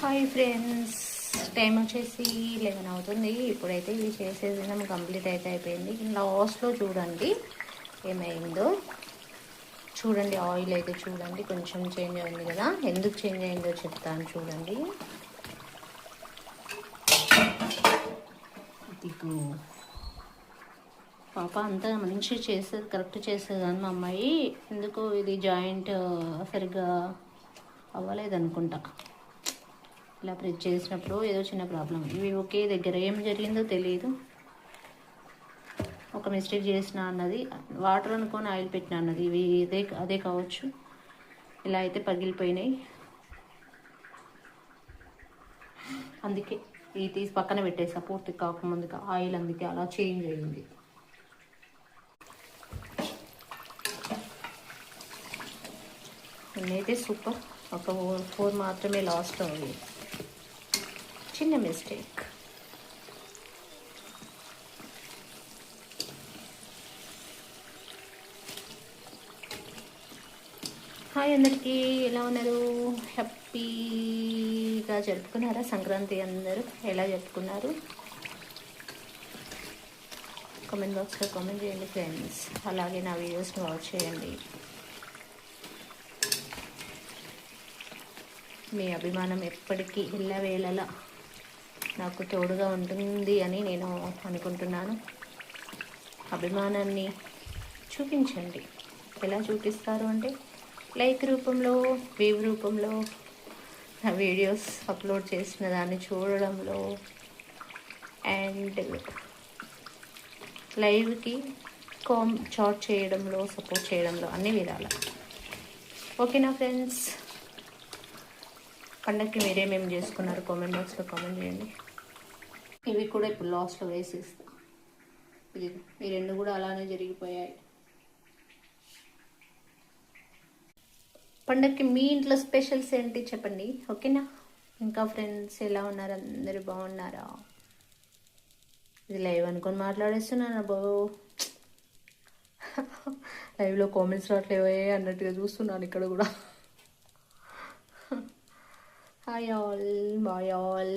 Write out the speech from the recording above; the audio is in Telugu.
హాయ్ ఫ్రెండ్స్, టైం వచ్చేసి 11 అవుతుంది. ఇప్పుడైతే ఇవి చేసేది కంప్లీట్ అయితే అయిపోయింది. లాస్ట్లో చూడండి ఏమైందో. చూడండి ఆయిల్ అయితే చూడండి కొంచెం చేంజ్ అయింది కదా. ఎందుకు చేంజ్ అయిందో చెప్తాను చూడండి. ఇదిగో పాప అంతా మంచిగా చేస్తుంది, కరెక్ట్ చేస్తుంది కానీ మా అమ్మాయి ఎందుకో ఇది జాయింట్ సరిగ్గా అవ్వలేదు అనుకుంటా. ఇలా ప్రెస్ చేసినప్పుడు ఏదో చిన్న ప్రాబ్లం. ఇవి ఒకే దగ్గర ఏం జరిగిందో తెలియదు. ఒక మిస్టేక్ చేసిన అన్నది, వాటర్ అనుకొని ఆయిల్ పెట్టిన అన్నది. ఇవి అదే కావచ్చు. ఇలా అయితే పగిలిపోయినాయి. అందుకే ఇది తీసి పక్కన పెట్టేసా పూర్తి కాకముందుగా. ఆయిల్ అందుకే అలా చేంజ్ అయ్యింది. నేనైతే సూపర్. ఒక 4 మాత్రమే లాస్ట్లో అవి చిన్న మిస్టేక్. హాయ్ అందరికీ, ఎలా ఉన్నారు? హ్యాపీగా జరుపుకున్నారా సంక్రాంతి? అందరూ ఎలా జరుపుకున్నారు? కామెంట్ బాక్స్లో కామెంట్ చేయండి ఫ్రెండ్స్. అలాగే నా వీడియోస్ని వాచ్ చేయండి. మీ అభిమానం ఎప్పటికీ ఎల్లవేళలా నాకు తోడుగా ఉంటుంది అని నేను అనుకుంటున్నాను. అభిమానాన్ని చూపించండి. ఎలా చూపిస్తారు అంటే లైక్ రూపంలో, వేవ్ రూపంలో, నా వీడియోస్ అప్లోడ్ చేసిన దాన్ని చూడడంలో, అండ్ లైవ్కి చాట్ చేయడంలో, సపోర్ట్ చేయడంలో, అన్ని విధాల. ఓకేనా ఫ్రెండ్స్? పండగకి మీరేమేమి చేసుకున్నారు కామెంట్ బాక్స్లో కామెంట్ చేయండి. ఇవి కూడా ఇప్పుడు లాస్ట్లో వేసేస్తా. ఈ రెండు కూడా అలానే జరిగిపోయాయి. పండగకి మీ ఇంట్లో స్పెషల్స్ ఏంటి చెప్పండి, ఓకేనా? ఇంకా ఫ్రెండ్స్ ఎలా ఉన్నారు? అందరూ బాగున్నారా? ఇది లైవ్ అనుకొని మాట్లాడేస్తున్నాను బాబు. లైవ్లో కామెంట్స్ రావట్లేవే అన్నట్టుగా చూస్తున్నాను ఇక్కడ కూడా. Hi all, bye all.